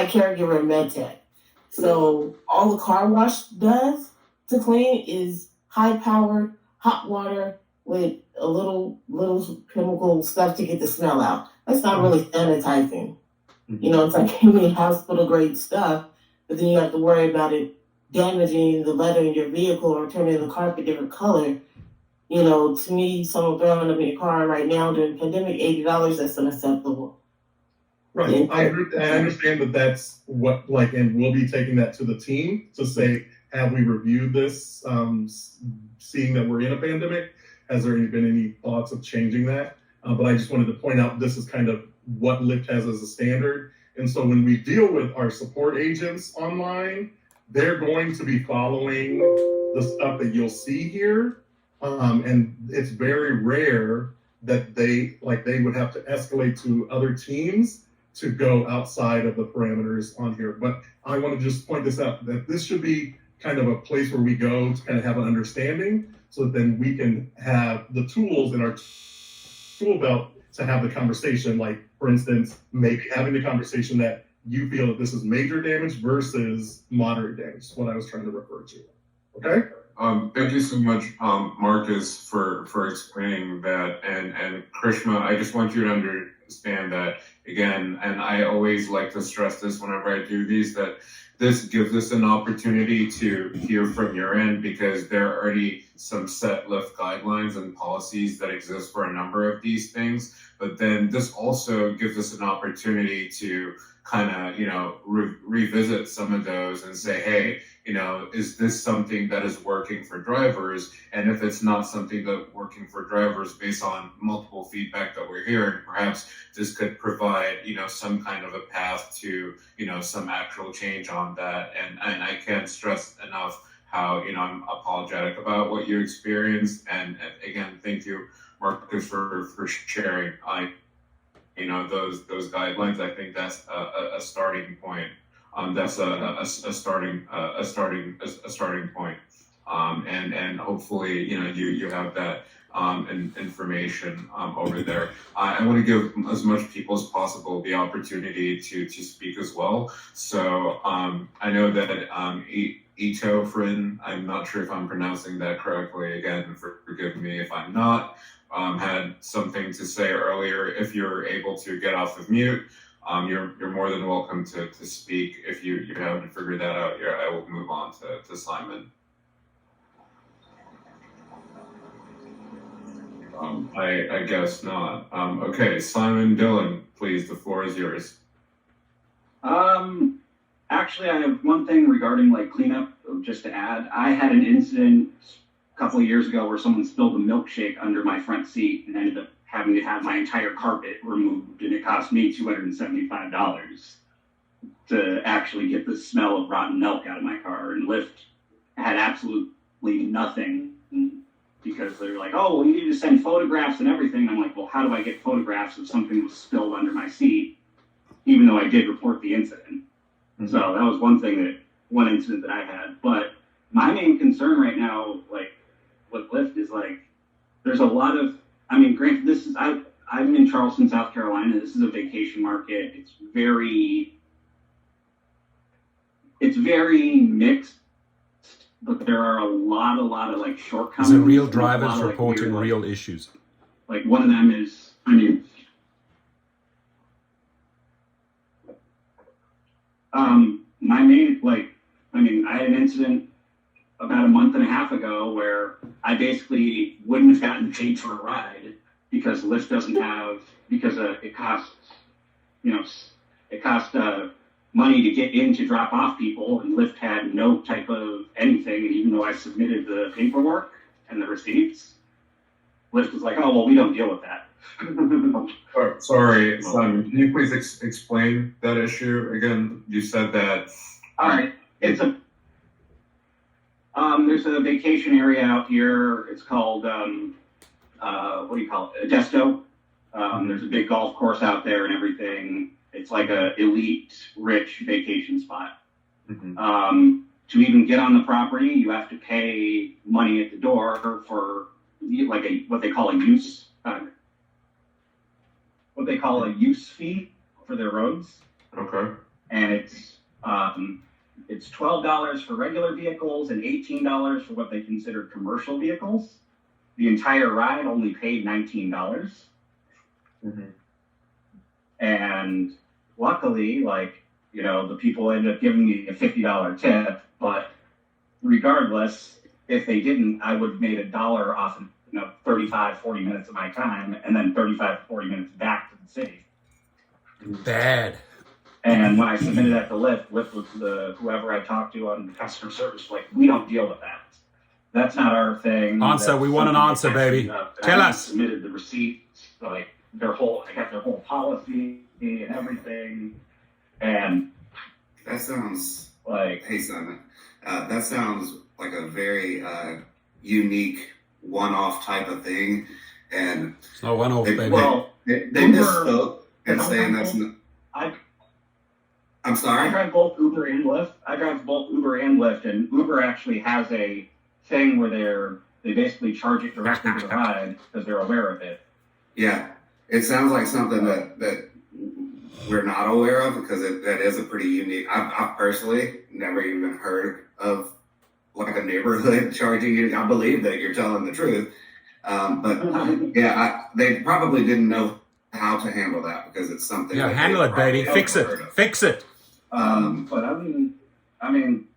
caregiver in med tech. So all the car wash does to clean is high powered hot water with a little chemical stuff to get the smell out. That's not really sanitizing. You know, it's like you need hospital grade stuff, but then you have to worry about it damaging the leather in your vehicle or turning the carpet different color. You know, to me, someone throwing up in your car right now during the pandemic, $80, that's unacceptable. Right. I understand that that's what, like, and we'll be taking that to the team to say, have we reviewed this, seeing that we're in a pandemic? Has there been any thoughts of changing that? But I just wanted to point out this is kind of what Lyft has as a standard. And so when we deal with our support agents online, they're going to be following the stuff that you'll see here. And it's very rare that they would have to escalate to other teams to go outside of the parameters on here. But I want to just point this out, that this should be kind of a place where we go to kind of have an understanding, so that then we can have the tools in our tool belt to have the conversation. Like, for instance, maybe having the conversation that you feel that this is major damage versus moderate damage, what I was trying to refer to. Okay? Thank you so much, Marcus, for explaining that. And Krishma, I just want you to understand that, again, and I always like to stress this whenever I do these, that this gives us an opportunity to hear from your end, because there are already some set Lyft guidelines and policies that exist for a number of these things. But then this also gives us an opportunity to kind of, revisit some of those and say, hey, is this something that is working for drivers? And if it's not something that's working for drivers based on multiple feedback that we're hearing, perhaps this could provide, some kind of a path to, some actual change on that. And I can't stress enough how, I'm apologetic about what you experienced. And again, thank you, Marcus, for sharing. Those guidelines. I think that's a starting point. That's a starting point. And hopefully, you have that information over there. I want to give as much people as possible the opportunity to speak as well. So I know that Ito Frin, I'm not sure if I'm pronouncing that correctly. Again, forgive me if I'm not. Had something to say earlier. If you're able to get off of mute, you're more than welcome to speak. If you haven't figured that out yet, I will move on to Simon. I guess not. Okay, Simon Dillon, please, the floor is yours. Actually, I have one thing regarding cleanup, just to add. I had an incident a couple of years ago where someone spilled a milkshake under my front seat and ended up having to have my entire carpet removed, and it cost me $275 to actually get the smell of rotten milk out of my car. And Lyft had absolutely nothing, because they're like, oh, well, you need to send photographs and everything. And I'm like, well, how do I get photographs if something was spilled under my seat, even though I did report the incident? Mm-hmm. So that was one incident that I had. But my main concern right now, with Lyft, is there's a lot of, granted, I'm in Charleston, South Carolina. This is a vacation market. It's very mixed, but there are a lot of shortcomings. It's a real drivers reporting real issues. One of them is, I had an incident about a month and a half ago where I basically wouldn't have gotten paid for a ride because Lyft doesn't have, because it costs money to get in to drop off people, and Lyft had no type of anything. And even though I submitted the paperwork and the receipts, Lyft was like, oh, well, we don't deal with that. Sorry, Simon, can you please explain that issue again? You said that. All right, there's a vacation area out here. It's called, what do you call it? Adesto. There's a big golf course out there and everything. It's like a elite, rich vacation spot. Mm-hmm. To even get on the property, you have to pay money at the door for what they call a use fee for their roads. Okay. and it's $12 for regular vehicles and $18 for what they consider commercial vehicles. The entire ride only paid $19. Mm-hmm. And luckily, the people ended up giving me a $50 tip, but regardless, if they didn't, I would have made $1 off of 35, 40 minutes of my time, and then 35 to 40 minutes back to the city. Bad. And when I submitted that to Lyft was whoever I talked to on customer service, we don't deal with that. That's not our thing. Answer. We want an answer, baby. Tell us. Submitted the receipt, I got their whole policy and everything, and that sounds hey Simon, that sounds like a very unique one-off type of thing, and it's not one-off, baby. Well, they misspoke and saying that's not. I'm sorry. I drive both Uber and Lyft. And Uber actually has a thing where they basically charge it directly to the ride because they're aware of it. Yeah, it sounds like something that we're not aware of, because that is a pretty unique. I've personally never even heard of a neighborhood charging you. I believe that you're telling the truth, but yeah, they probably didn't know how to handle that, because it's something. Yeah, handle it, baby. Fix it. Fix it. But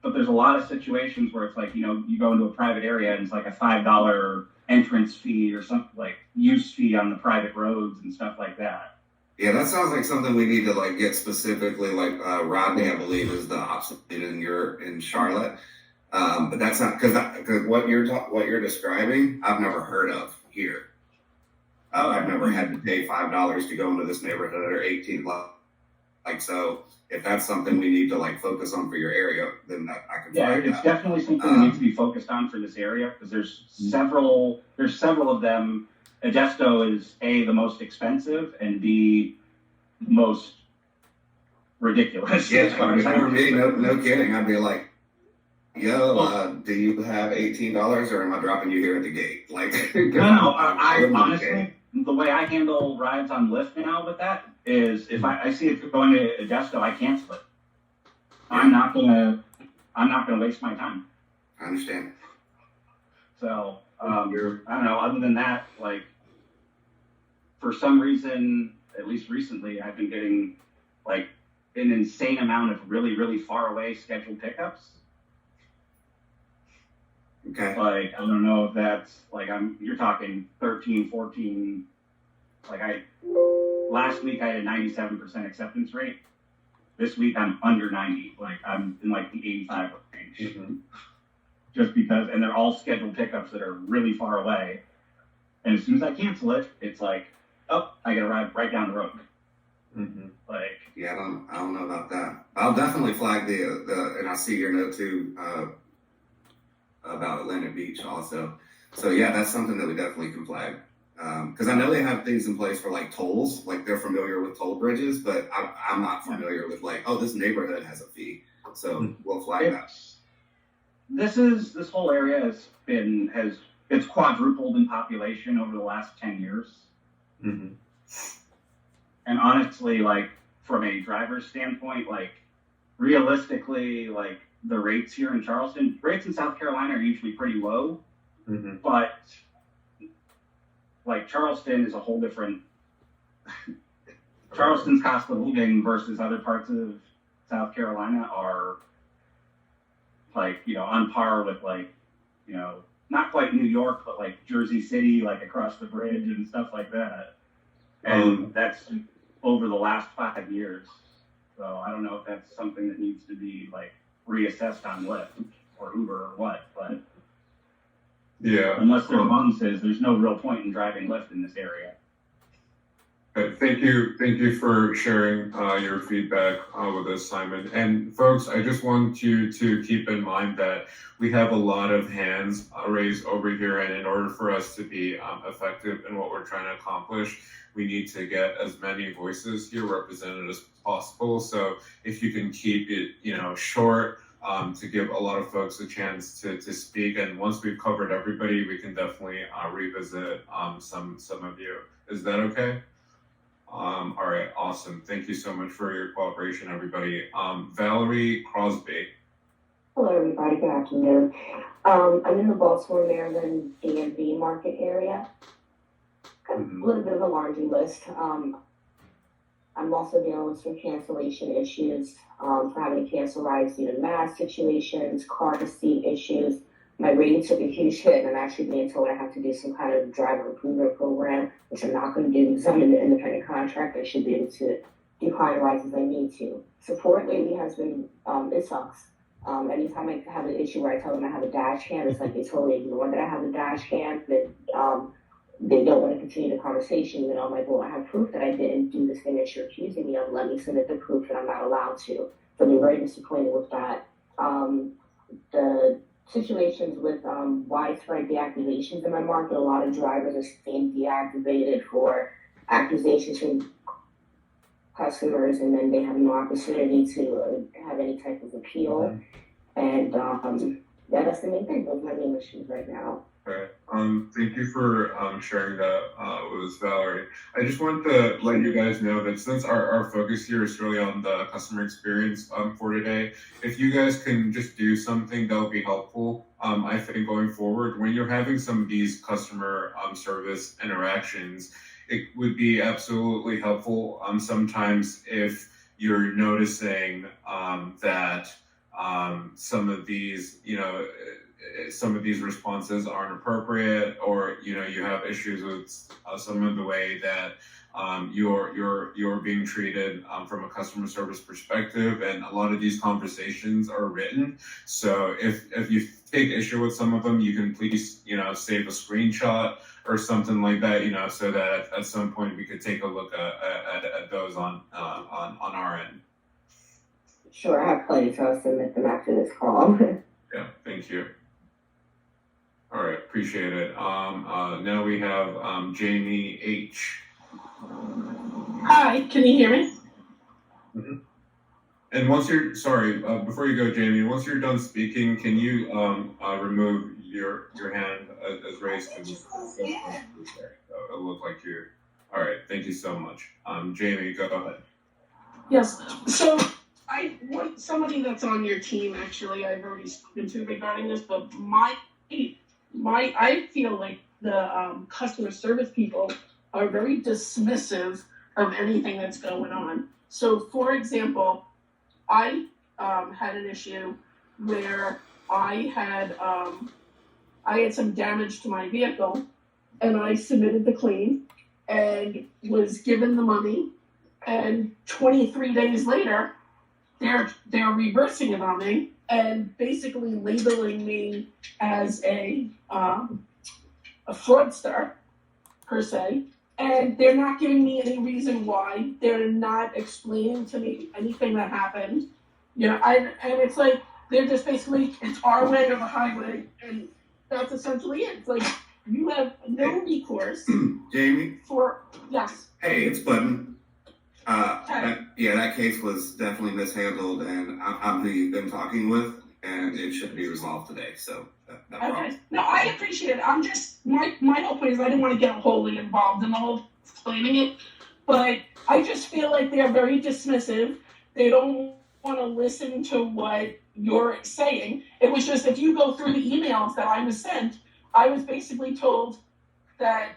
but there's a lot of situations where it's you go into a private area and it's like a $5 entrance fee or something, use fee on the private roads and stuff like that. Yeah, that sounds like something we need to get specifically. Rodney, I believe, is the opposite in Charlotte, but that's not because what you're describing, I've never heard of here. I've never had to pay $5 to go into this neighborhood, or $18. So if that's something we need to focus on for your area, then I can. Yeah, it's definitely something that needs to be focused on for this area, because there's several of them. Modesto is A, the most expensive, and B, the most ridiculous. Yeah, if it were me, no kidding, I'd be like, yo, do you have $18, or am I dropping you here at the gate? No, I honestly, the way I handle rides on Lyft now with that is, if I see it going to Modesto, I cancel it. I'm not gonna waste my time. I understand. So, I don't know, other than that, for some reason, at least recently, I've been getting an insane amount of really, really far away scheduled pickups. Okay. I don't know if that's you're talking 13, 14. Last week I had a 97% acceptance rate. This week I'm under 90. I'm in the 85 range. Mm-hmm. Just because, and they're all scheduled pickups that are really far away. And as soon as I cancel it, it's I gotta ride right down the road. Mm-hmm. Yeah, I don't know about that. I'll definitely flag the and I see your note too about Atlantic Beach also. So yeah, that's something that we definitely can flag. Because I know they have things in place for tolls, they're familiar with toll bridges, but I'm not familiar with this neighborhood has a fee, so we'll flag that. This whole area it's quadrupled in population over the last 10 years. Mm-hmm. And honestly, from a driver's standpoint, realistically, the rates here in Charleston, rates in South Carolina are usually pretty low, mm-hmm. but Charleston is a whole different. Charleston's cost of living versus other parts of South Carolina are on par with not quite New York, but Jersey City, across the bridge and stuff like that. And that's over the last 5 years. So I don't know if that's something that needs to be reassessed on Lyft or Uber or what, but yeah, unless their mom says there's no real point in driving Lyft in this area. Thank you for sharing your feedback with us, Simon. And folks, I just want you to keep in mind that we have a lot of hands raised over here, and in order for us to be effective in what we're trying to accomplish, we need to get as many voices here represented as possible. So if you can keep it, short, to give a lot of folks a chance to speak, and once we've covered everybody, we can definitely revisit some of you. Is that okay? All right, awesome. Thank you so much for your cooperation, everybody. Valerie Crosby. Hello, everybody. Good afternoon. I'm in the Baltimore, Maryland, DMV market area. Got a little bit of a laundry list. I'm also dealing with some cancellation issues for having to cancel rides due to mask situations, car seat issues. My rating took a huge hit, and I'm actually being told I have to do some kind of driver improvement program, which I'm not going to do because I'm an independent contractor. I should be able to decline rides as I need to. Support lately has been, it sucks. Anytime I have an issue where I tell them I have a dash cam, it's like they totally ignore that I have a dash cam. That they don't want to continue the conversation. You know, I'm like, well, I have proof that I didn't do this thing that you're accusing me of. Let me submit the proof that I'm not allowed to. So they're very disappointed with that. The situations with widespread deactivations in my market, a lot of drivers are staying deactivated for accusations from customers, and then they have no opportunity to have any type of appeal. And yeah, that's the main thing. Those are my main issues right now. Okay. Thank you for sharing that with us, Valerie. I just want to let you guys know that since our focus here is really on the customer experience for today, if you guys can just do something that will be helpful, I think going forward, when you're having some of these customer service interactions, it would be absolutely helpful sometimes if you're noticing that some of these, some of these responses aren't appropriate, or you have issues with some of the way that you're being treated from a customer service perspective, and a lot of these conversations are written. So if you take issue with some of them, you can please save a screenshot or something like that, so that at some point we could take a look at those on our end. Sure, I have plenty, so I'll submit them after this call. Yeah, thank you. All right, appreciate it. Now we have Jamie H. Hi, can you hear me? Mm-hmm. And once you're, sorry, before you go, Jamie, once you're done speaking, can you remove your hand as raised? It'll look like you're, all right, thank you so much. Jamie, go ahead. Yes, so I want somebody that's on your team, actually, I've already spoken to regarding this, but I feel like the customer service people are very dismissive of anything that's going on. So, for example, I had an issue where I had some damage to my vehicle, and I submitted the claim and was given the money, and 23 days later, they're reversing it on me and basically labeling me as a fraudster per se, and they're not giving me any reason why. They're not explaining to me anything that happened, and it's like they're just basically, it's our way or the highway, and that's essentially it. It's like you have no recourse. Jamie? Yes. Hey, it's Button. That case was definitely mishandled, and I'm who you've been talking with, and it should be resolved today. So Okay. No, I appreciate it. I'm just my whole point is I didn't want to get wholly involved in the whole explaining it, but I just feel like they're very dismissive. They don't want to listen to what you're saying. It was just, if you go through the emails that I was sent, I was basically told that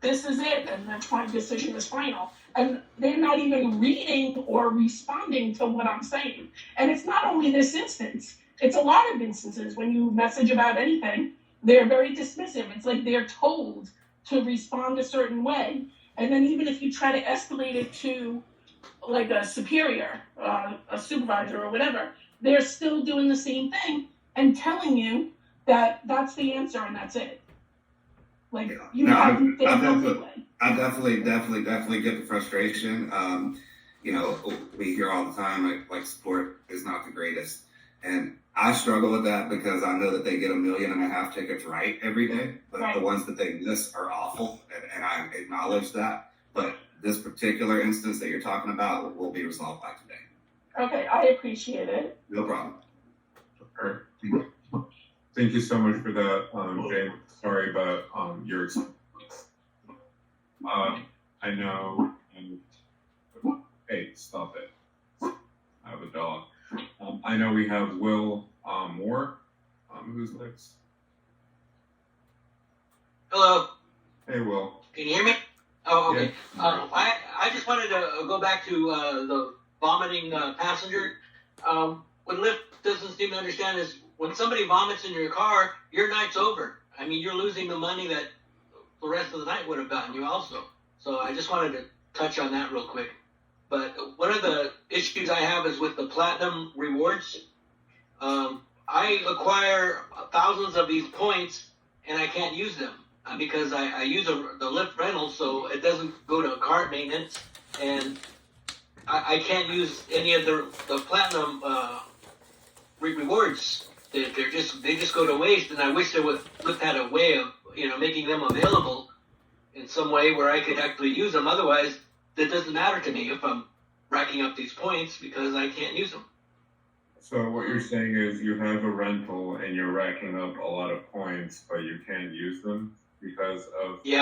this is it and that my decision is final. And they're not even reading or responding to what I'm saying. And it's not only this instance, it's a lot of instances when you message about anything, they're very dismissive. It's like they're told to respond a certain way. And then even if you try to escalate it to like a superior, a supervisor or whatever, they're still doing the same thing and telling you that that's the answer and that's it. Like you have no leeway. I definitely get the frustration. We hear all the time like support is not the greatest, and I struggle with that because I know that they get 1.5 million tickets right every day, but Right. The ones that they miss are awful, and I acknowledge that. But this particular instance that you're talking about will be resolved by today. Okay, I appreciate it. No problem. All right. Thank you so much for that, James. Sorry about your experience. I know, and hey, stop it. I have a dog. I know we have Will Moore. Who's next? Hello, Hey, Will. can you hear me? Oh, okay. I just wanted to go back to the vomiting passenger. What Lyft doesn't seem to understand is when somebody vomits in your car, your night's over. I mean, you're losing the money that the rest of the night would have gotten you also. So I just wanted to touch on that real quick. But one of the issues I have is with the platinum rewards. I acquire thousands of these points and I can't use them because I use the Lyft rental, so it doesn't go to card maintenance, and I can't use any of the platinum rewards. They just go to waste, and I wish Lyft had a way of making them available in some way where I could actually use them. Otherwise, that doesn't matter to me if I'm racking up these points because I can't use them. So what you're saying is you have a rental and you're racking up a lot of points, but you can't use them because of they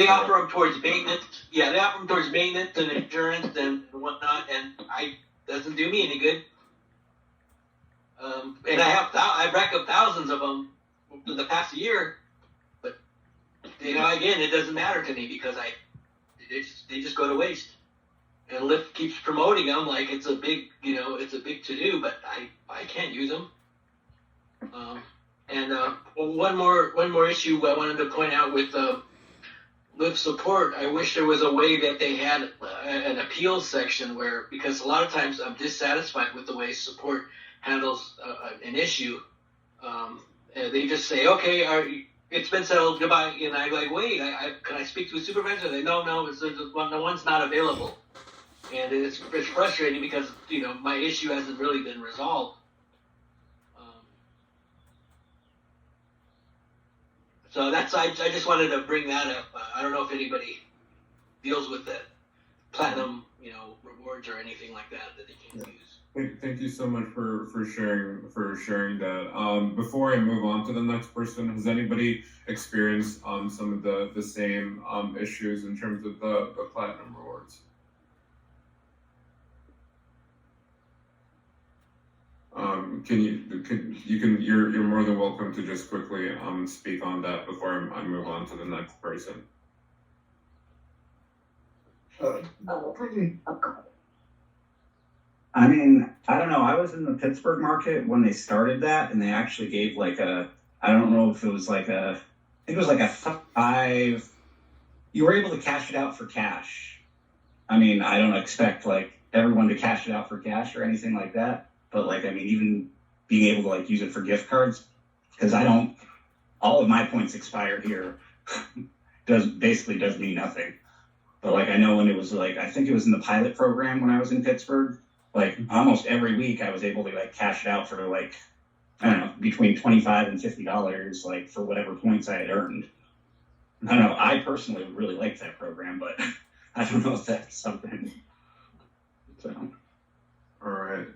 offer them towards maintenance. Yeah, they offer them towards maintenance and insurance and whatnot, and doesn't do me any good. And I rack up thousands of them in the past year, but again, it doesn't matter to me because they just go to waste. And Lyft keeps promoting them like it's a big to do, but I can't use them. One more issue I wanted to point out with Lyft support. I wish there was a way that they had an appeals section because a lot of times I'm dissatisfied with the way support handles an issue. They just say, okay, it's been settled, goodbye, and I'm like, wait, can I speak to a supervisor? They no, the one's not available. And it's frustrating because my issue hasn't really been resolved. So I just wanted to bring that up. I don't know if anybody deals with that platinum rewards or anything like that they can't use. Thank you so much for sharing that. Before I move on to the next person, has anybody experienced some of the same issues in terms of the platinum rewards? You're more than welcome to just quickly speak on that before I move on to the next person. I mean, I don't know. I was in the Pittsburgh market when they started that, and they actually gave I don't know if it was I think it was a 5. You were able to cash it out for cash. I mean, I don't expect everyone to cash it out for cash or anything like that. But even being able to use it for gift cards, because all of my points expire here, does mean nothing. But I know when it was I think it was in the pilot program when I was in Pittsburgh, almost every week I was able to cash it out for I don't know, between $25 and $50 for whatever points I had earned. I don't know. I personally really liked that program, but I don't know if that's something. So. All right.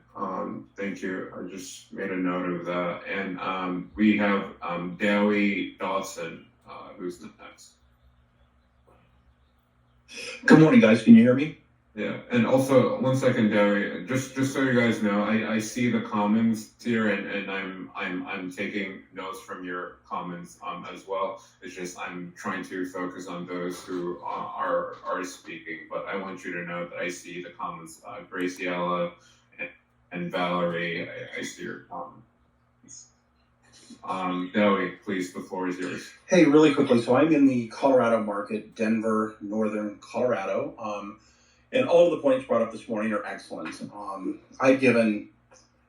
Thank you. I just made a note of that. And we have Dowie Dawson, who's the next. Good morning, guys. Can you hear me? Yeah. And also, 1 second, Dowie. Just so you guys know, I see the comments here, and I'm taking notes from your comments as well. It's just I'm trying to focus on those who are speaking. But I want you to know that I see the comments. Graciela and Valerie, I see your comments. Dowie, please, the floor is yours. Hey, really quickly. So I'm in the Colorado market, Denver, northern Colorado. And all of the points brought up this morning are excellent. I've given,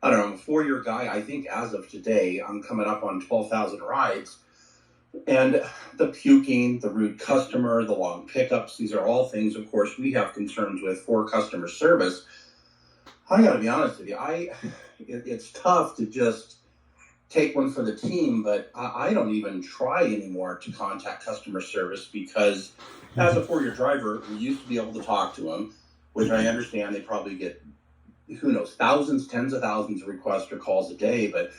I don't know, I'm a 4-year guy. I think as of today, I'm coming up on 12,000 rides. And the puking, the rude customer, the long pickups, these are all things, of course, we have concerns with for customer service. I got to be honest with you. It's tough to just take one for the team, but I don't even try anymore to contact customer service because as a 4-year driver, we used to be able to talk to them, which I understand they probably get, who knows, thousands, tens of thousands of requests or calls a day, but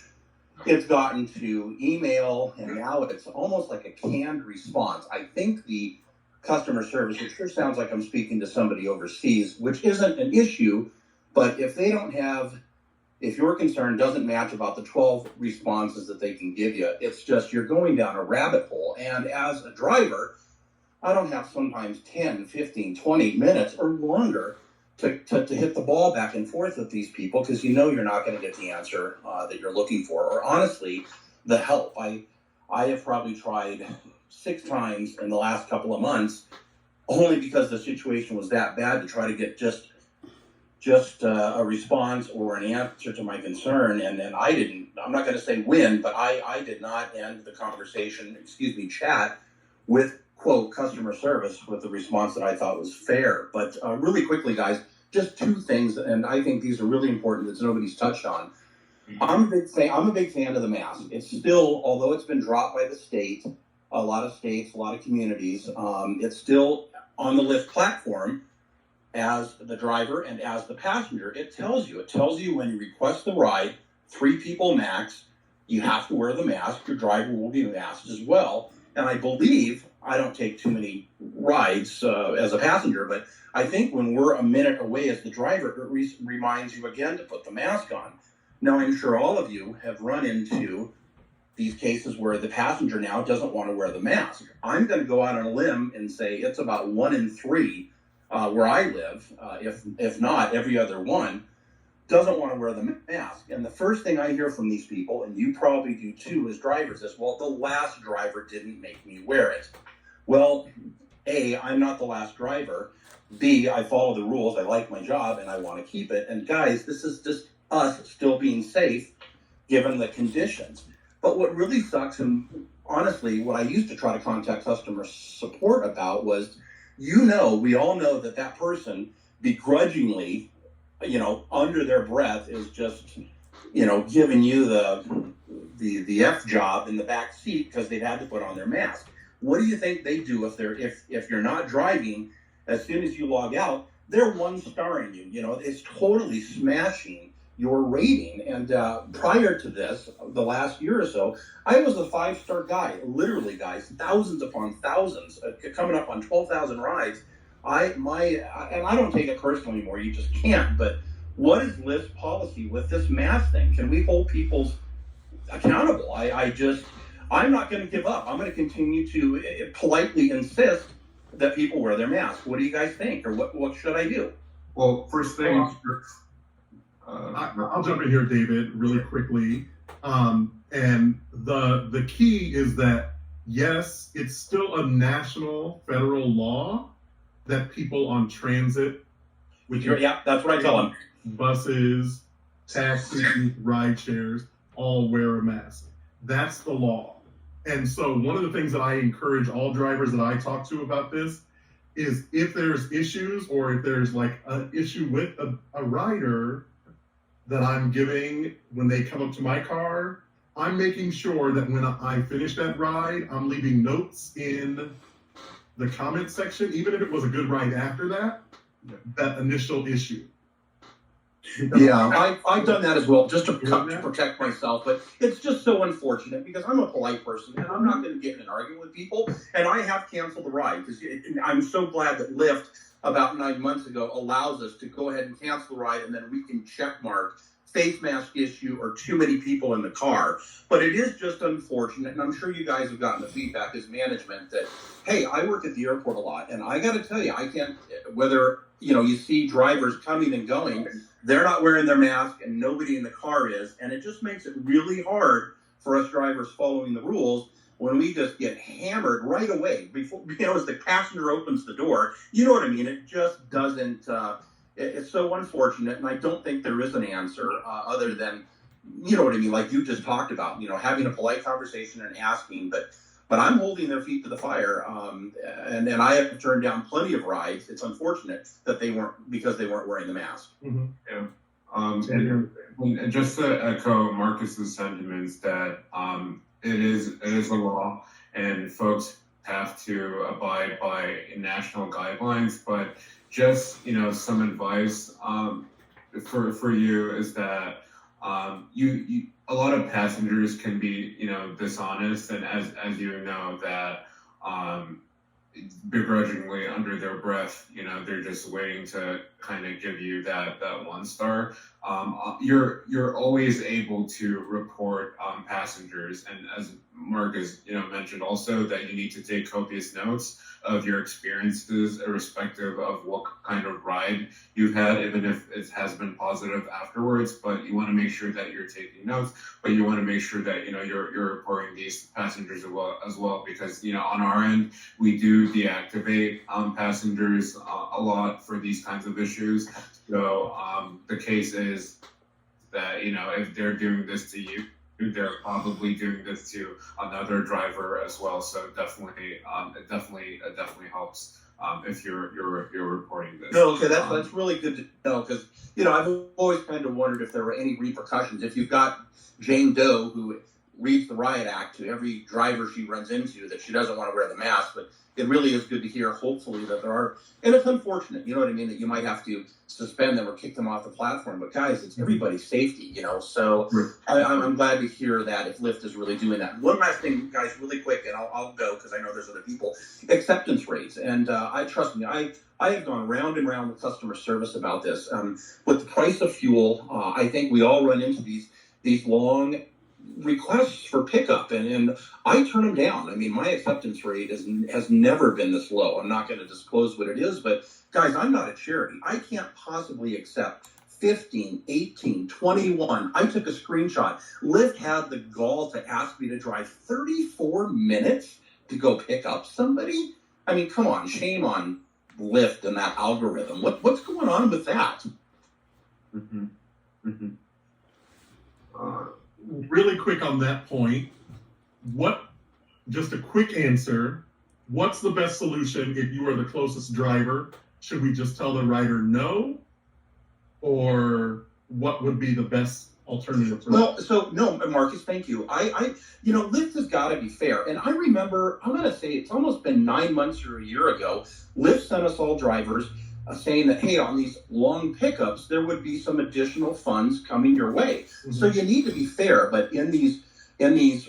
it's gotten to email, and now it's almost like a canned response. I think the customer service, it sure sounds like I'm speaking to somebody overseas, which isn't an issue. But if they don't have, if your concern doesn't match about the 12 responses that they can give you, it's just you're going down a rabbit hole. And as a driver, I don't have sometimes 10, 15, 20 minutes or longer to hit the ball back and forth with these people, because you know you're not going to get the answer that you're looking for, or honestly, the help. I have probably tried 6 times in the last couple of months, only because the situation was that bad, to try to get just a response or an answer to my concern. And then I'm not going to say win, but I did not end the conversation, chat with, quote, customer service with the response that I thought was fair. But really quickly, guys, just 2 things, and I think these are really important that nobody's touched on. I'm a big fan of the mask. It's still, although it's been dropped by the state, a lot of states, a lot of communities, it's still on the Lyft platform. As the driver and as the passenger, it tells you when you request the ride, 3 people max, you have to wear the mask. Your driver will be masked as well. And I believe, I don't take too many rides as a passenger, but I think when we're a minute away as the driver, it reminds you again to put the mask on. Now, I'm sure all of you have run into these cases where the passenger now doesn't want to wear the mask. I'm going to go out on a limb and say it's about 1 in 3 where I live, if not every other one, doesn't want to wear the mask. And the first thing I hear from these people, and you probably do too as drivers, is, well, the last driver didn't make me wear it. Well, A, I'm not the last driver. B, I follow the rules, I like my job, and I want to keep it. And guys, this is just us still being safe given the conditions. But what really sucks, and honestly, what I used to try to contact customer support about was, we all know that person begrudgingly, under their breath is just, giving you the F job in the back seat because they've had to put on their mask. What do you think they do if you're not driving? As soon as you log out, they're 1-starring you. It's totally smashing your rating. And prior to this, the last year or so, I was a 5-star guy. Literally, guys, thousands upon thousands, coming up on 12,000 rides. And I don't take it personally anymore. You just can't. But what is Lyft's policy with this mask thing? Can we hold people accountable? I'm not going to give up. I'm going to continue to politely insist that people wear their masks. What do you guys think? Or what should I do? Well, first thing, I'll jump in here, David, really quickly. And the key is that, yes, it's still a national federal law that people on transit, that's what I tell them. Buses, taxis, ride shares, all wear a mask. That's the law. And so one of the things that I encourage all drivers that I talk to about this is, if there's issues, or if there's like an issue with a rider that I'm giving when they come up to my car, I'm making sure that when I finish that ride, I'm leaving notes in the comment section, even if it was a good ride after that initial issue. Yeah, I've done that as well, just to protect myself. But it's just so unfortunate, because I'm a polite person and I'm not going to get in an argument with people. And I have canceled the ride, because I'm so glad that Lyft, about 9 months ago, allows us to go ahead and cancel the ride, and then we can check mark face mask issue or too many people in the car. But it is just unfortunate, and I'm sure you guys have gotten the feedback as management that, hey, I work at the airport a lot, and I got to tell you, I can't, whether you see drivers coming and going, they're not wearing their mask and nobody in the car is, and it just makes it really hard for us drivers following the rules when we just get hammered right away before, as the passenger opens the door. You know what I mean? It just doesn't, it's so unfortunate, and I don't think there is an answer other than, you know what I mean, like you just talked about, having a polite conversation and asking, but I'm holding their feet to the fire, and I have turned down plenty of rides. It's unfortunate that they weren't wearing the mask. Mm-hmm. Yeah. And just to echo Marcus's sentiments that it is a law, and folks have to abide by national guidelines. But just some advice for you is that you a lot of passengers can be dishonest, and as you know that begrudgingly under their breath, they're just waiting to kind of give you that 1 star. You're always able to report passengers, and as Mark has mentioned also, that you need to take copious notes of your experiences, irrespective of what kind of ride you've had, even if it has been positive afterwards. But you want to make sure that you're taking notes, but you want to make sure that you're reporting these passengers as well, because on our end we do deactivate passengers a lot for these kinds of issues. So the case is that if they're doing this to you, they're probably doing this to another driver as well. So definitely, it definitely helps if you're reporting this. No, okay, that's really good to know, because I've always kind of wondered if there were any repercussions. If you've got Jane Doe who reads the riot act to every driver she runs into that she doesn't want to wear the mask, but it really is good to hear, hopefully, that there are, and it's unfortunate, you know what I mean, that you might have to suspend them or kick them off the platform, but guys, it's everybody's safety, so I'm glad to hear that if Lyft is really doing that. One last thing, guys, really quick, and I'll go because I know there's other people. Acceptance rates, and I trust me, I have gone round and round with customer service about this. With the price of fuel, I think we all run into these long requests for pickup, and I turn them down. I mean, my acceptance rate has never been this low. I'm not going to disclose what it is, but guys, I'm not a charity. I can't possibly accept 15, 18, 21. I took a screenshot. Lyft had the gall to ask me to drive 34 minutes to go pick up somebody. I mean, come on, shame on Lyft and that algorithm. What's going on with that? Mm-hmm. Mm-hmm. Really quick on that point, just a quick answer, what's the best solution if you are the closest driver? Should we just tell the rider no? Or what would be the best alternative? No, Marcus, thank you. Lyft has got to be fair. And I remember, I'm going to say it's almost been 9 months or a year ago, Lyft sent us all drivers saying that, hey, on these long pickups, there would be some additional funds coming your way. Mm-hmm. So you need to be fair, but in these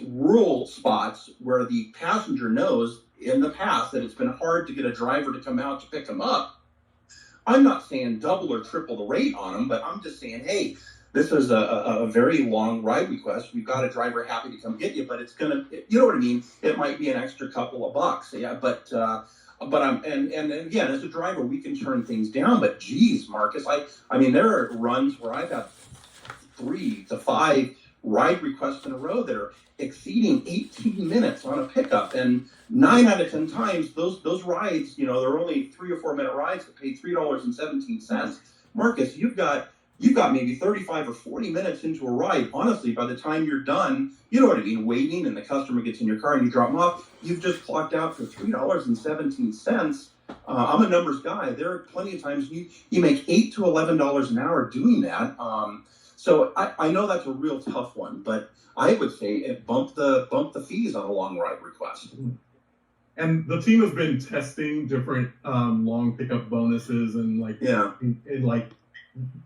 rural spots where the passenger knows in the past that it's been hard to get a driver to come out to pick them up, I'm not saying double or triple the rate on them, but I'm just saying, hey, this is a very long ride request. We've got a driver happy to come get you, but it's gonna, you know what I mean? It might be an extra couple of bucks, yeah, but I'm and again, as a driver, we can turn things down. But geez, Marcus, I mean, there are runs where I've had 3 to 5 ride requests in a row that are exceeding 18 minutes on a pickup, and 9 out of 10 times those rides, they're only 3 or 4 minute rides that pay $3.17. Marcus, you've got maybe 35 or 40 minutes into a ride. Honestly, by the time you're done, you know what I mean, waiting, and the customer gets in your car and you drop them off, you've just clocked out for $3.17. I'm a numbers guy. There are plenty of times you make $8 to $11 an hour doing that. So I know that's a real tough one, but I would say bump the fees on a long ride request. And the team has been testing different long pickup bonuses and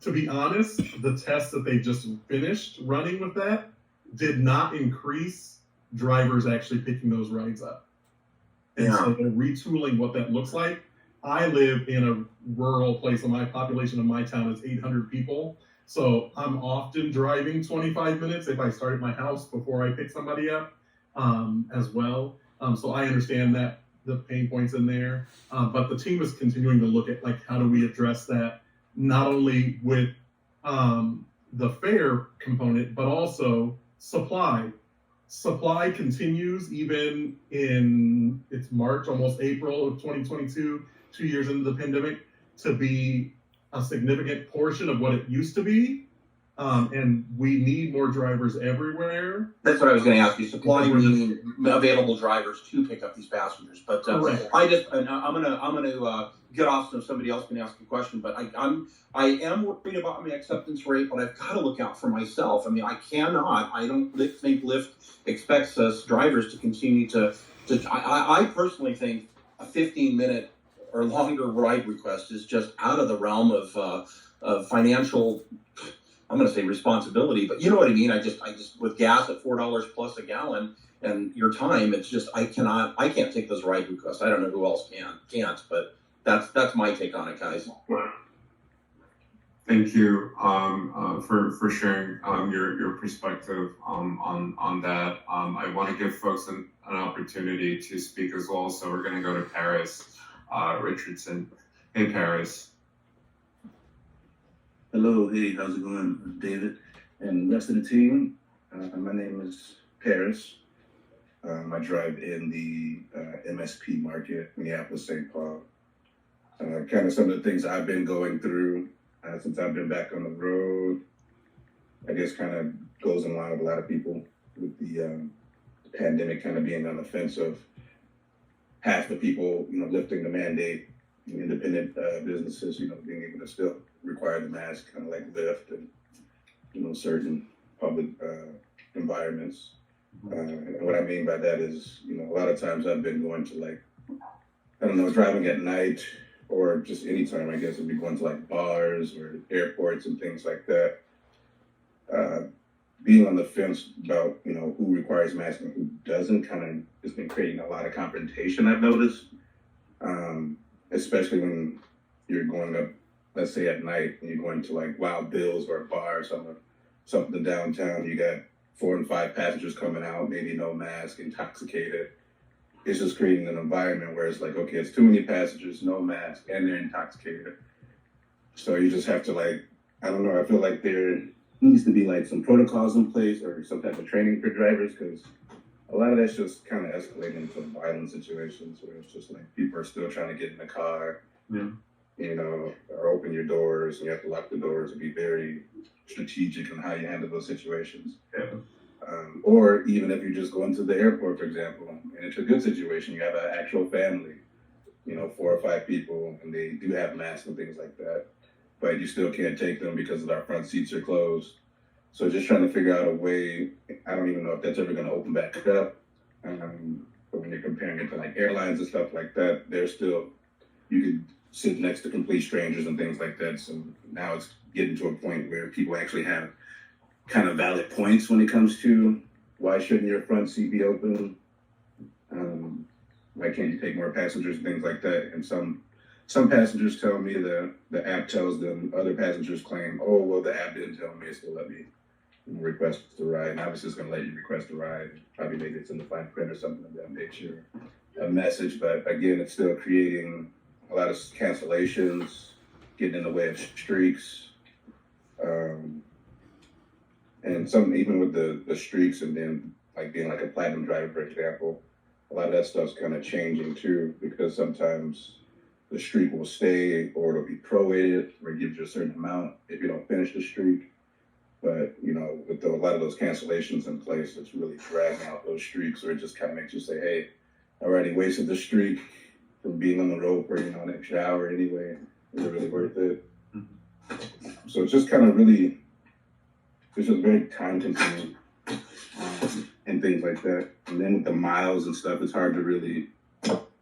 to be honest, the test that they just finished running with that did not increase drivers actually picking those rides up. And so they're retooling what that looks like. I live in a rural place, and my population of my town is 800 people. So I'm often driving 25 minutes if I start at my house before I pick somebody up as well. So I understand that the pain points in there, but the team is continuing to look at how do we address that, not only with the fare component, but also supply. Supply continues even it's March, almost April of 2022, 2 years into the pandemic, to be a significant portion of what it used to be. And we need more drivers everywhere. That's what I was going to ask you. Supply meaning available drivers to pick up these passengers. But I'm going to get off so somebody else can ask a question. But I am worried about my acceptance rate, but I've got to look out for myself. I mean, I don't think Lyft expects us drivers to continue to. I personally think a 15-minute or longer ride request is just out of the realm of financial, I'm going to say responsibility, but you know what I mean. I just with gas at $4 plus a gallon, And your time, it's just I can't take this ride request. I don't know who else can't, but that's my take on it, guys. Thank you for sharing your perspective on that. I want to give folks an opportunity to speak as well, so we're going to go to Paris Richardson. Hey, Paris. Hello, hey, how's it going, David and the rest of the team? My name is Paris. I drive in the MSP market, Minneapolis, St. Paul. Kind of some of the things I've been going through since I've been back on the road, I guess kind of goes in line with a lot of people with the pandemic kind of being on the fence of half the people, lifting the mandate, independent businesses, being able to still require the mask, kind of like Lyft and, certain public environments. And what I mean by that is, a lot of times I've been going to driving at night or just anytime, I guess, I'd be going to like bars or airports and things like that. Being on the fence about, who requires masks and who doesn't kind of has been creating a lot of confrontation, I've noticed. Especially when you're going up, let's say at night, and you're going to like Wild Bill's or a bar or something downtown, you got 4 and 5 passengers coming out, maybe no mask, intoxicated. It's just creating an environment where it's like, okay, it's too many passengers, no mask, and they're intoxicated. So you just have to I don't know, I feel like there needs to be like some protocols in place or some type of training for drivers, because a lot of that's just kind of escalating into violent situations where it's just like people are still trying to get in the car, or open your doors, and you have to lock the doors and be very strategic on how you handle those situations. Yeah. Or even if you're just going to the airport, for example, and it's a good situation, you have an actual family, 4 or 5 people, and they do have masks and things like that, but you still can't take them because our front seats are closed. So just trying to figure out a way. I don't even know if that's ever going to open back up. But when you're comparing it to like airlines and stuff like that, you could sit next to complete strangers and things like that. So now it's getting to a point where people actually have kind of valid points when it comes to why shouldn't your front seat be open? Why can't you take more passengers and things like that? And some passengers tell me the app tells them, other passengers claim, oh, well, the app didn't tell me, it still let me request a ride. And obviously it's going to let you request a ride. Probably maybe it's in the fine print or something of that nature, a message. But again, it's still creating a lot of cancellations, getting in the way of streaks. And some, even with the streaks and then like being like a platinum driver, for example, a lot of that stuff's kind of changing too, because sometimes the streak will stay or it'll be prorated or it gives you a certain amount if you don't finish the streak. But, with a lot of those cancellations in place, it's really dragging out those streaks, or it just kind of makes you say, hey, I already wasted the streak from being on the road for, an extra hour anyway. Is it really worth it? Mm-hmm. So it's just kind of really, it's just very time consuming and things like that. And then with the miles and stuff, it's hard to really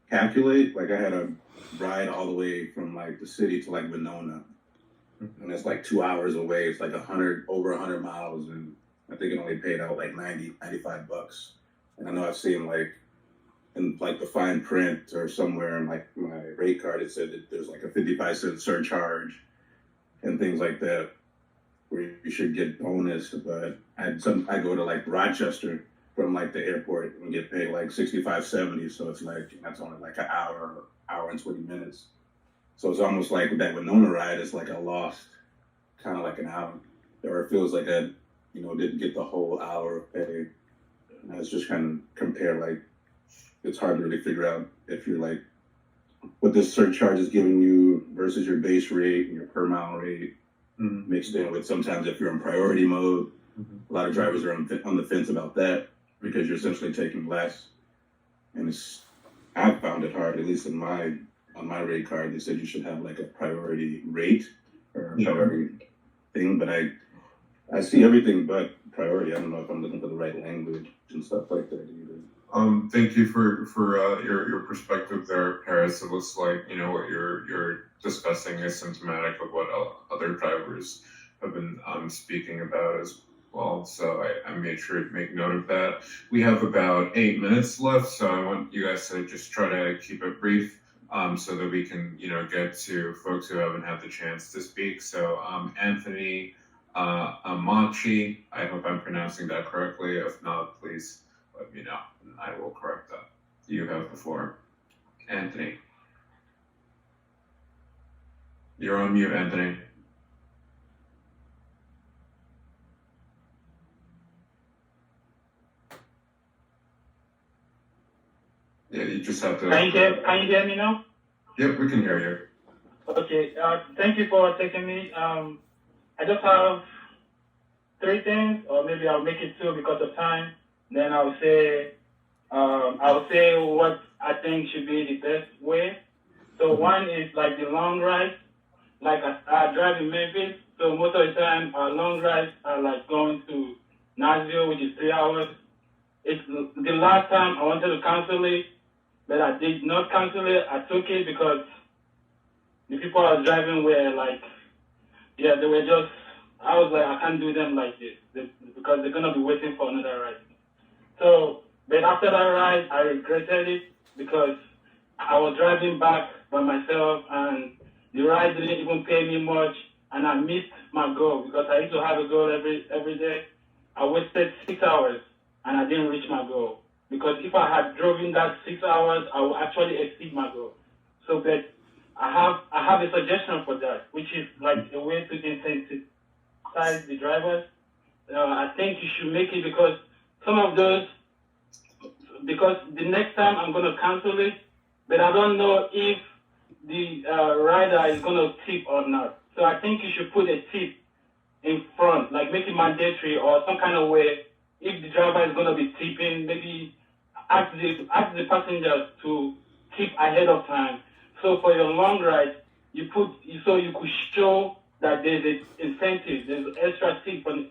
calculate. Like I had a ride all the way from like the city to like Winona. And it's like 2 hours away. It's like over 100 miles. And I think it only paid out like $95. And I know I've seen like in like the fine print or somewhere in like my rate card, it said that there's like a 55-cent surcharge and things like that where you should get bonus. But I go to like Rochester from like the airport and get paid like $65.70. So it's like, that's only like an hour and 20 minutes. So it's almost like with that Winona ride, it's like I lost kind of like an hour, or it feels like I, didn't get the whole hour of pay. And I was just trying to compare, like, it's hard to really figure out if you're like, what this surcharge is giving you versus your base rate and your per mile rate, mixed in with sometimes if you're in priority mode. A lot of drivers are on the fence about that because you're essentially taking less. And I've found it hard, at least on my rate card, they said you should have like a priority rate or a priority thing, but I see everything but priority. I don't know if I'm looking for the right language and stuff like that either. Thank you for your perspective there, Paris. It looks like what you're discussing is symptomatic of what other drivers have been speaking about well. So I made sure to make note of that. We have about 8 minutes left, so I want you guys to just try to keep it brief, so that we can, get to folks who haven't had the chance to speak. So Anthony Amachi, I hope I'm pronouncing that correctly. If not, please let me know, and I will correct that. You have the floor, Anthony. You're on mute, Anthony. Yeah, you just have to. Can you hear me now? Yep, we can hear you. Okay. Thank you for taking me. I just have 3 things, or maybe I'll make it 2 because of time. Then I'll say what I think should be the best way. So one is like the long ride. Like I drive in Memphis, so most of the time our long rides are like going to Nashville, which is 3 hours. It's the last time I wanted to cancel it, but I did not cancel it. I took it because the people I was driving were like, they were just, I was like, I can't do them like this because they're going to be waiting for another ride. So, but after that ride, I regretted it because I was driving back by myself and the ride didn't even pay me much and I missed my goal because I used to have a goal every day. I wasted 6 hours and I didn't reach my goal because if I had driven that 6 hours, I would actually exceed my goal. So, but I have a suggestion for that, which is like a way to incentivize the drivers. I think you should make it because because the next time I'm going to cancel it, but I don't know if the rider is going to tip or not. So I think you should put a tip in front, like make it mandatory or some kind of way. If the driver is going to be tipping, maybe ask the passengers to tip ahead of time. So for your long ride, you could show that there's an incentive, there's extra tip for the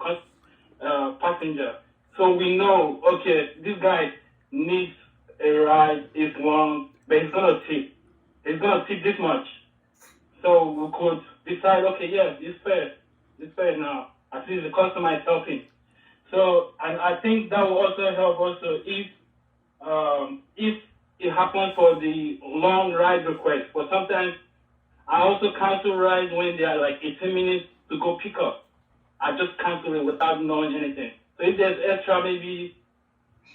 passenger. So we know, okay, this guy needs a ride, it's long, but he's gonna tip. He's gonna tip this much. So we could decide, okay, yes, it's fair now. At least the customer is helping. So, and I think that will also help also if it happens for the long ride request. But sometimes I also cancel rides when they are like 18 minutes to go pick up. I just cancel it without knowing anything. So if there's extra, maybe,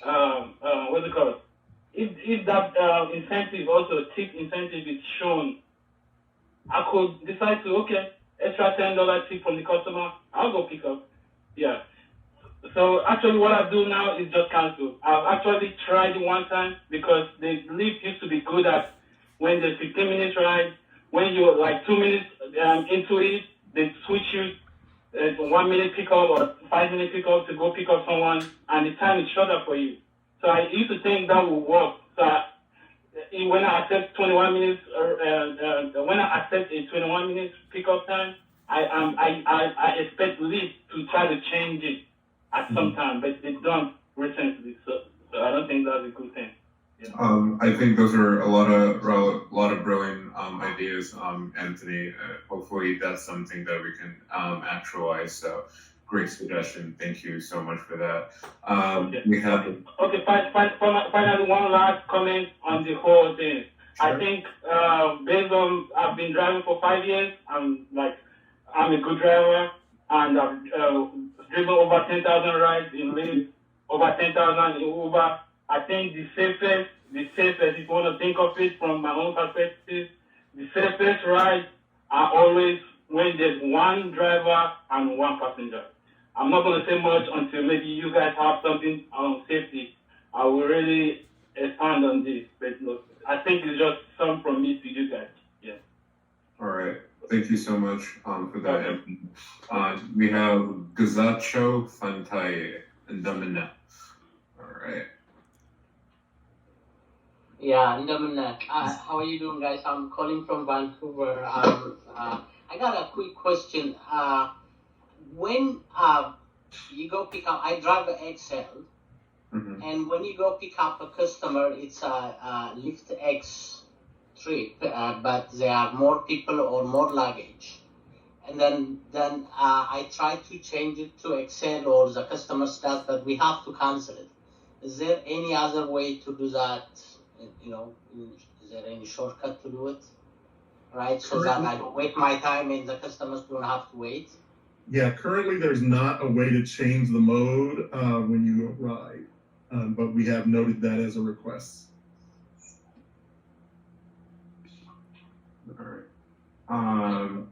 what's it called? If that incentive, also tip incentive is shown, I could decide to, okay, extra $10 tip from the customer, I'll go pick up. Yeah. So actually what I do now is just cancel. I've actually tried it one time because the Lyft used to be good at when there's 15 minutes ride, when you're like 2 minutes into it, they switch you 1 minute pickup or 5 minute pickup to go pick up someone and the time is shorter for you. So I used to think that would work. So when I accept 21 minutes, when I accept a 21 minutes pickup time, I expect Lyft to try to change it at some time, but they don't recently. So I don't think that's a good thing. Yeah. I think those are a lot of brilliant ideas, Anthony. Hopefully that's something that we can actualize. So great suggestion. Thank you so much for that. Okay. We have Finally, one last comment on the whole thing. Sure. I think based on I've been driving for 5 years. I'm a good driver, and I've driven over 10,000 rides in Lyft, over 10,000 in Uber. I think the safest, if you want to think of it from my own perspective, the safest rides are always when there's one driver and one passenger. I'm not going to say much until maybe you guys have something on safety. I will really expand on this, but look, I think it's just some from me to you guys. Yeah. All right. Thank you so much for that. We have Gazacho Fantaye and Damina. All right. Yeah, Ndamina. How are you doing, guys? I'm calling from Vancouver. I got a quick question. When you go pick up, I drive an XL, and when you go pick up a customer, it's a Lyft X trip, but there are more people or more luggage. and then I try to change it to Excel, or the customer stats, but we have to cancel it. Is there any other way to do that? You know, is there any shortcut to do it? Right, so that I don't wait my time and the customers don't have to wait. Yeah, currently there's not a way to change the mode when you ride, but we have noted that as a request. All right.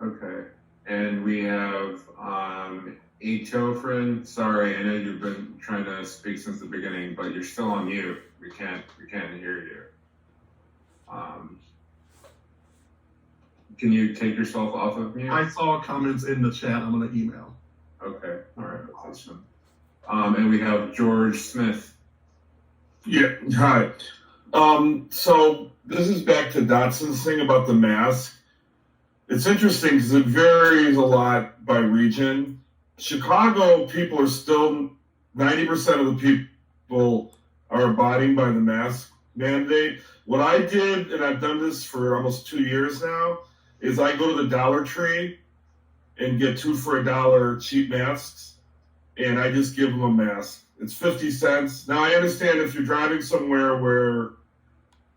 Okay. And we have Etofrin. Sorry, I know you've been trying to speak since the beginning, but you're still on mute. We can't hear you. Can you take yourself off of mute? I saw comments in the chat. I'm gonna email. Okay. All right. That's fine. And we have George Smith. Yeah. Hi. So this is back to Dotson's thing about the mask. It's interesting because it varies a lot by region. Chicago, people are still 90% of the people are abiding by the mask mandate. What I did, and I've done this for almost 2 years now, is I go to the Dollar Tree and get 2 for $1 cheap masks, and I just give them a mask. It's 50 cents. Now, I understand if you're driving somewhere where,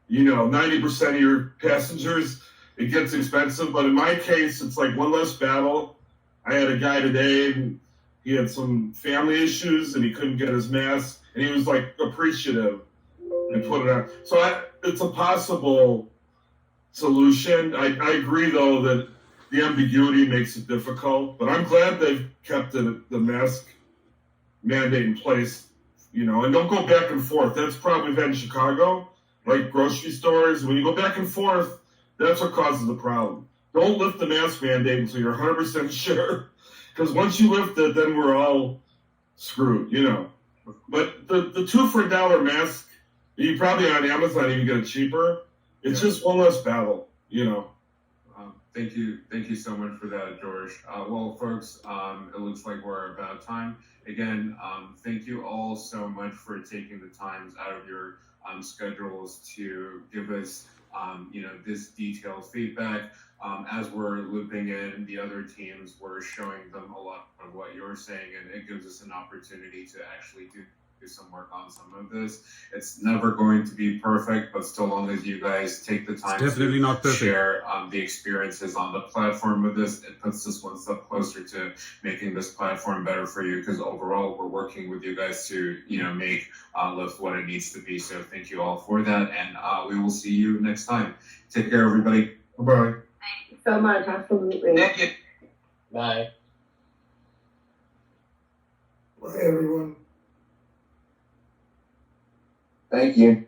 90% of your passengers, it gets expensive, but in my case, it's like one less battle. I had a guy today, and he had some family issues, and he couldn't get his mask, and he was like appreciative and put it on. So it's a possible solution. I agree, though, that the ambiguity makes it difficult, but I'm glad they've kept the mask mandate in place, and don't go back and forth. That's probably been in Chicago, like grocery stores. When you go back and forth, that's what causes the problem. Don't lift the mask mandate until you're 100% sure, because once you lift it, then we're all screwed, But the 2 for $1 mask, you probably on Amazon even get it cheaper. It's just one less battle, Thank you so much for that, George. Well, folks, it looks like we're about time. Again, thank you all so much for taking the times out of your schedules to give us, this detailed feedback. As we're looping in the other teams, we're showing them a lot of what you're saying, and it gives us an opportunity to actually do some work on some of this. It's never going to be perfect, but so long as you guys take the time to share the experiences on the platform with this, it puts us one step closer to making this platform better for you, because overall we're working with you guys to make Lyft what it needs to be. So thank you all for that, and we will see you next time. Take care, everybody. Bye. Thank you so much. Absolutely. Thank you. Bye. Bye, everyone. Thank you.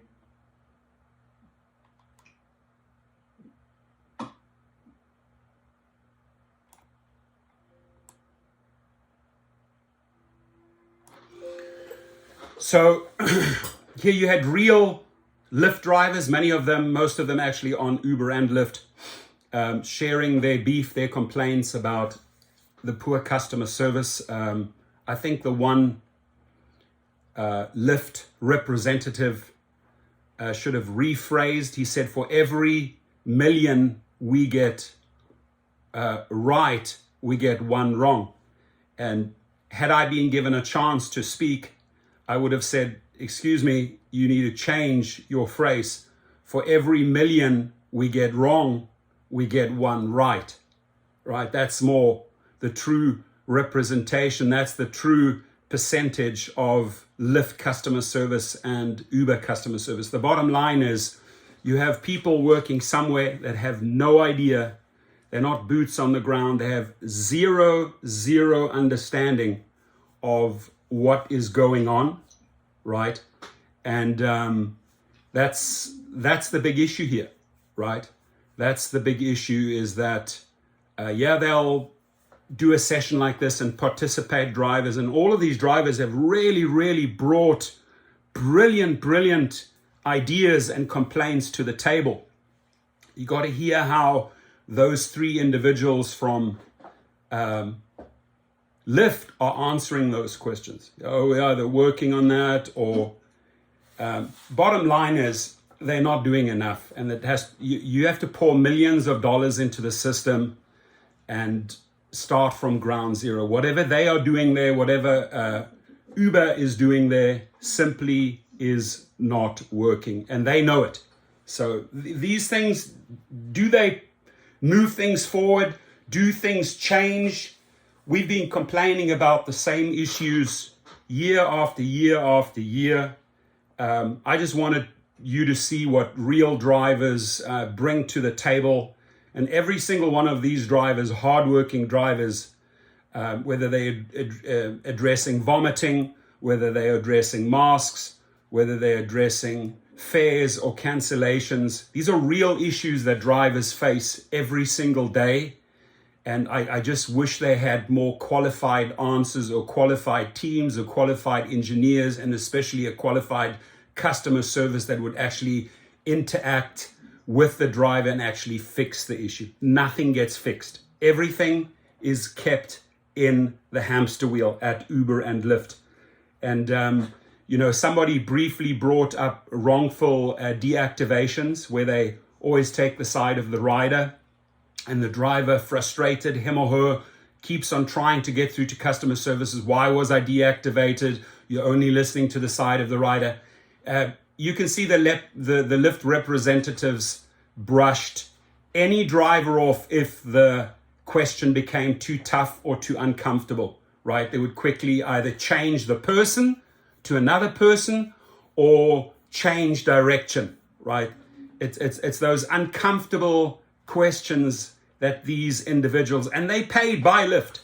So here you had real Lyft drivers, most of them actually on Uber and Lyft, sharing their beef, their complaints about the poor customer service. I think the one Lyft representative should have rephrased. He said, for every million we get right, we get one wrong. And had I been given a chance to speak, I would have said, excuse me, you need to change your phrase. For every million we get wrong, we get one right. Right? That's more the true representation. That's the true percentage of Lyft customer service and Uber customer service. The bottom line is you have people working somewhere that have no idea. They're not boots on the ground. They have zero understanding of what is going on, right? And that's the big issue here, right? That's the big issue, is that, they'll do a session like this and participate drivers, and all of these drivers have really brought brilliant ideas and complaints to the table. You got to hear how those 3 individuals from Lyft are answering those questions. Oh yeah, they're working on that, or bottom line is they're not doing enough, and you have to pour millions of dollars into the system. and start from ground zero. Whatever they are doing there, whatever Uber is doing there, simply is not working, and they know it. So these things, do they move things forward? Do things change? We've been complaining about the same issues year after year after year. I just wanted you to see what real drivers bring to the table. And every single one of these drivers, hardworking drivers, whether they're addressing vomiting, whether they're addressing masks, whether they're addressing fares or cancellations, these are real issues that drivers face every single day. And I just wish they had more qualified answers, or qualified teams, or qualified engineers, and especially a qualified customer service that would actually interact with the driver and actually fix the issue. Nothing gets fixed. Everything is kept in the hamster wheel at Uber and Lyft. And, somebody briefly brought up wrongful deactivations, where they always take the side of the rider, and the driver, frustrated, him or her, keeps on trying to get through to customer services. Why was I deactivated? You're only listening to the side of the rider. You can see the Lyft representatives brushed any driver off if the question became too tough or too uncomfortable, right? They would quickly either change the person to another person or change direction, right? It's those uncomfortable questions that these individuals, and they paid by Lyft,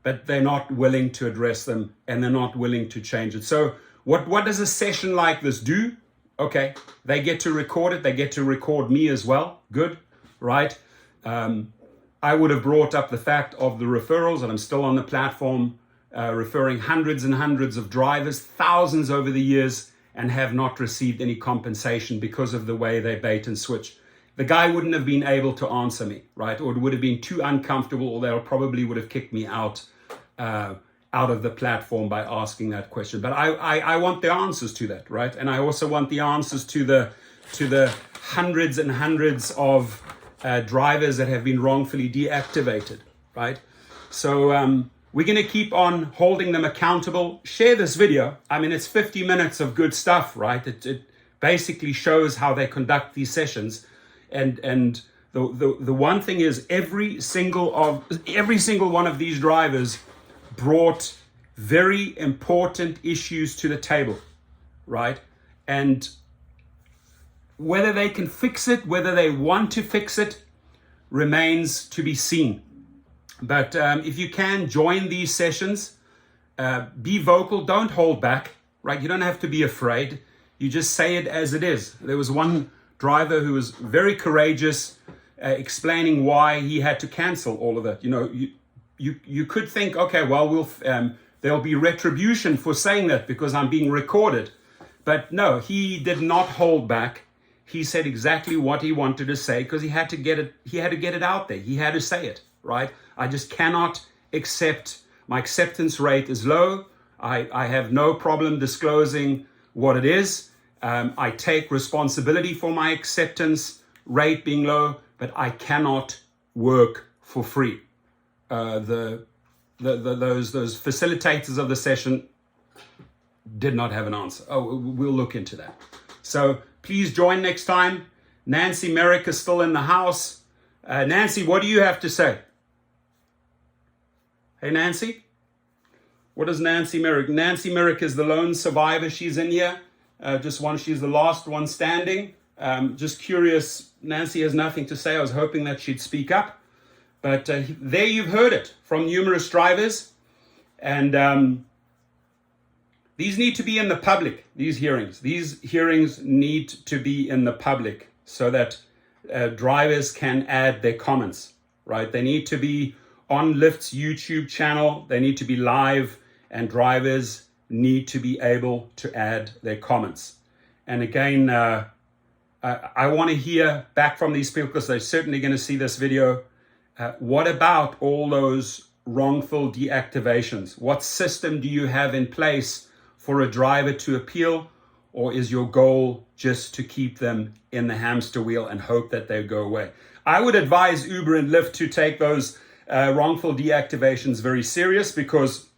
but they're not willing to address them, and they're not willing to change it. So what does a session like this do? Okay, they get to record it. They get to record me as well. Good, right? I would have brought up the fact of the referrals, and I'm still on the platform referring hundreds and hundreds of drivers, thousands over the years, and have not received any compensation because of the way they bait and switch. The guy wouldn't have been able to answer me, right? Or it would have been too uncomfortable, or they probably would have kicked me out of the platform by asking that question. But I want the answers to that, right? And I also want the answers to the hundreds and hundreds of drivers that have been wrongfully deactivated, right? So we're going to keep on holding them accountable. Share this video. I mean, it's 50 minutes of good stuff, right? It basically shows how they conduct these sessions. And the one thing is, every single one of these drivers brought very important issues to the table, right? And whether they can fix it, whether they want to fix it, remains to be seen. But if you can join these sessions, be vocal, don't hold back, right? You don't have to be afraid. You just say it as it is. There was one driver who was very courageous, explaining why he had to cancel all of that. You could think, okay, well, there'll be retribution for saying that because I'm being recorded. But no, he did not hold back. He said exactly what he wanted to say because he had to get it. He had to get it out there. He had to say it, right? I just cannot accept. My acceptance rate is low. I have no problem disclosing what it is. I take responsibility for my acceptance rate being low, but I cannot work for free. Those facilitators of the session did not have an answer. Oh, we'll look into that. So please join next time. Nancy Merrick is still in the house. Nancy, what do you have to say? Hey, Nancy? What is Nancy Merrick? Nancy Merrick is the lone survivor. She's in here. She's the last one standing. Just curious, Nancy has nothing to say. I was hoping that she'd speak up. But there you've heard it from numerous drivers. And these need to be in the public, these hearings. These hearings need to be in the public so that drivers can add their comments, right? They need to be on Lyft's YouTube channel. They need to be live, and drivers need to be able to add their comments. And again, I want to hear back from these people because they're certainly going to see this video. What about all those wrongful deactivations? What system do you have in place for a driver to appeal? Or is your goal just to keep them in the hamster wheel and hope that they go away? I would advise Uber and Lyft to take those wrongful deactivation is very serious, because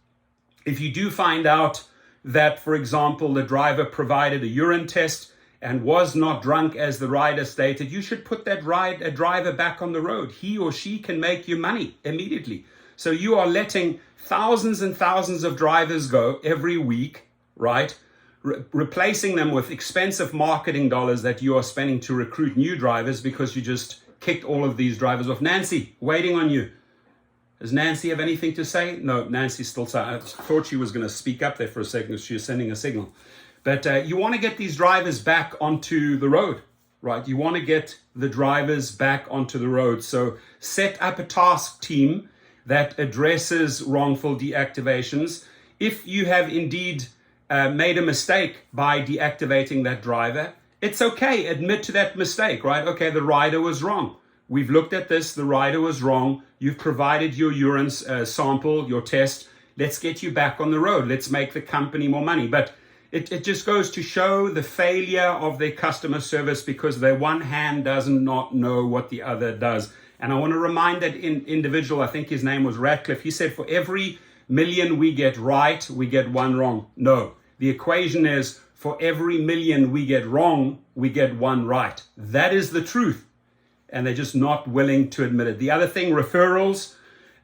if you do find out that, for example, the driver provided a urine test and was not drunk as the rider stated, you should put that driver back on the road. He or she can make you money immediately. So you are letting thousands and thousands of drivers go every week, right? Replacing them with expensive marketing dollars that you are spending to recruit new drivers, because you just kicked all of these drivers off. Nancy, waiting on you. Does Nancy have anything to say? No, Nancy's still silent. I thought she was going to speak up there for a second. She was sending a signal. But you want to get these drivers back onto the road, right? You want to get the drivers back onto the road. So set up a task team that addresses wrongful deactivations. If you have indeed made a mistake by deactivating that driver, it's okay. Admit to that mistake, right? Okay, the rider was wrong. We've looked at this. The rider was wrong. You've provided your urine sample, your test. Let's get you back on the road. Let's make the company more money. But it just goes to show the failure of their customer service, because their one hand does not know what the other does. And I want to remind that individual, I think his name was Ratcliffe, he said, for every million we get right, we get one wrong. No, the equation is for every million we get wrong, we get one right. That is the truth. And they're just not willing to admit it. The other thing, referrals,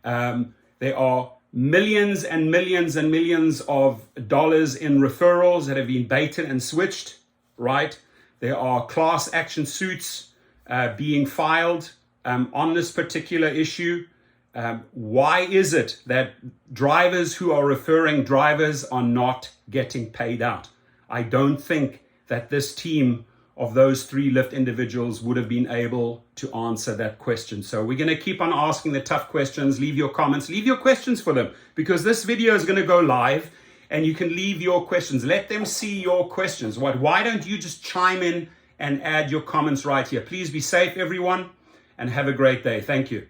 there are millions and millions and millions of dollars in referrals that have been baited and switched, right? There are class action suits being filed on this particular issue. Why is it that drivers who are referring drivers are not getting paid out? I don't think that this team of those 3 Lyft individuals would have been able to answer that question. So we're going to keep on asking the tough questions. Leave your comments, leave your questions for them, because this video is going to go live and you can leave your questions. Let them see your questions. Why don't you just chime in and add your comments right here? Please be safe, everyone, and have a great day. Thank you.